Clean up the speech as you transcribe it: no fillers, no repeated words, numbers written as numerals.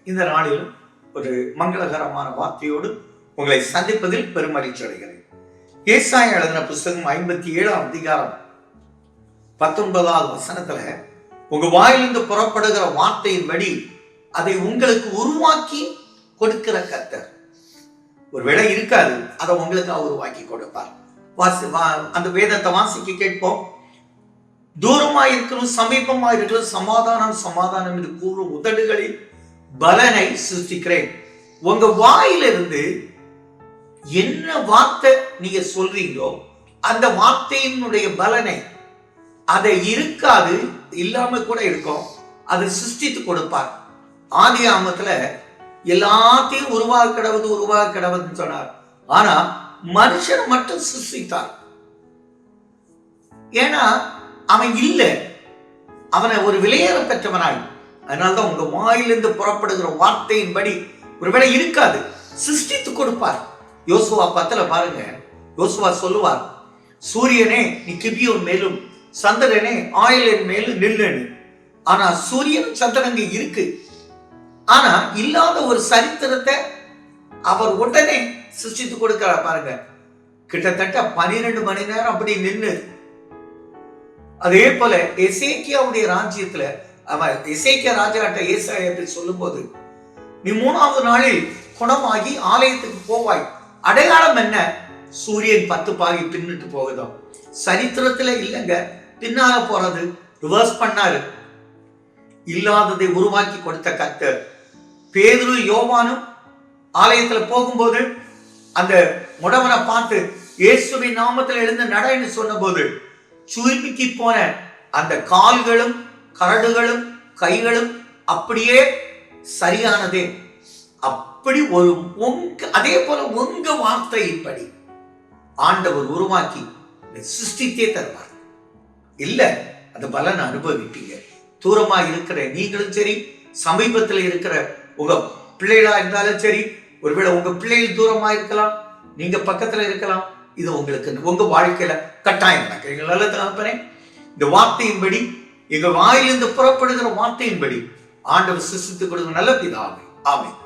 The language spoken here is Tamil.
இந்த நாளில் ஒரு மங்களகரமான வார்த்தையோடு உங்களை சந்திப்பதில் பெருமகிழ்ச்சி அடைகிறேன். ஏசாயா எழுதின புஸ்தகம் 57ஆம் அதிகாரம் 19வது வசனத்துல, உங்க வாயிலிருந்து புறப்படுகிற வார்த்தையின்படி அதை உங்களுக்கு உருவாக்கி கொடுக்கிற கர்த்தர். ஒரு விடை இருக்காது, அதை உங்களுக்கு உருவாக்கி கொடுப்பார். அந்த வேதத்தை வாசிக்க கேட்போம். தூரமாயிருக்கணும், சமீபமாயிருக்கணும், சமாதானம் சமாதானம் என்று கூறும் உதடுகளில் பலனை சிருஷ்டிக்கிறேன். உங்க வாயிலிருந்து என்ன வார்த்தை நீங்க சொல்றீங்களோ அந்த வார்த்தையினுடைய பலனை, அதை இருக்காது, இல்லாம கூட இருக்கும், அதை சிருஷ்டித்து கொடுப்பார். ஆதி ஆமத்துல எல்லாத்தையும் உருவாக கிடவுதுன்னு சொன்னார். ஆனா மனுஷன் மட்டும் சிருஷ்டித்தார். ஏன்னா அவன் இல்லை, அவனை ஒரு விலையேற பெற்றவனாய். அதனால்தான் உங்க வாயிலிருந்து புறப்படுகிற வார்த்தையின்படி ஒருவேளை இருக்காது, சிருஷ்டித்து கொடுப்பார். யோசுவா 10 பாருங்க, யோசுவா சொல்லுவார், சூரியனே நீ கிபியோன் மேலும் சந்திரனே ஆயிலின் மேலும் நில்லுன்னு. ஆனா சூரியன் சந்திரன் இருக்கு, ஆனா இல்லாத ஒரு சரித்திரத்தை அவர் உடனே சிருஷ்டித்து கொடுக்கிறார். பாருங்க, கிட்டத்தட்ட 12 மணி நேரம் அப்படி நின்று. அதே போல எசேக்கியாவுடைய ராஜ்யத்துல அவன் எசேக்கியா ராஜாட்ட ஏசாயா சொல்லும் போது, நீ 3வது நாளில் குணமாகி ஆலயத்துக்கு போவாய். அடையாளம் என்ன? சூரியன் 10 பாகி பின்னிட்டு போகுதோ. சரித்திரத்துல இல்லைங்க, பின்னால போறது, ரிவர்ஸ் பண்ணாரு. இல்லாததை உருவாக்கி கொடுத்த கர்த்தர். பேதுரு யோவானும் ஆலயத்துல போகும்போது அந்த முடவனை பார்த்து இயேசுவின் நாமத்தில் எழுந்து நடன்னு சொன்ன போது, சுருக்கி போன அந்த கால்களும் கரடுகளும் கைகளும் அப்படியே சரியானதே. அப்படி ஒரு அதே போல உங்க வார்த்தையின்படி ஆண்டவர் உருவாக்கி சிருஷ்டித்தே தருவார். இல்ல அந்த பலனை அனுபவிப்பீங்க. தூரமா இருக்கிற நீங்களும் சரி, சமீபத்தில் இருக்கிற உங்க பிள்ளைகளா இருந்தாலும் சரி, ஒருவேளை உங்க பிள்ளைகள் தூரமா இருக்கலாம், நீங்க பக்கத்துல இருக்கலாம். இது உங்களுக்கு உங்க வாழ்க்கையில கட்டாயம் நடக்கிறீங்க. நல்ல தகப்பனே, இந்த வார்த்தையின்படி, எங்க வாயிலிருந்து புறப்படுகிற வார்த்தையின்படி ஆண்டவர் சிருஷ்டித்துக் கொடுங்க. நல்ல பிதாவே, ஆமென்.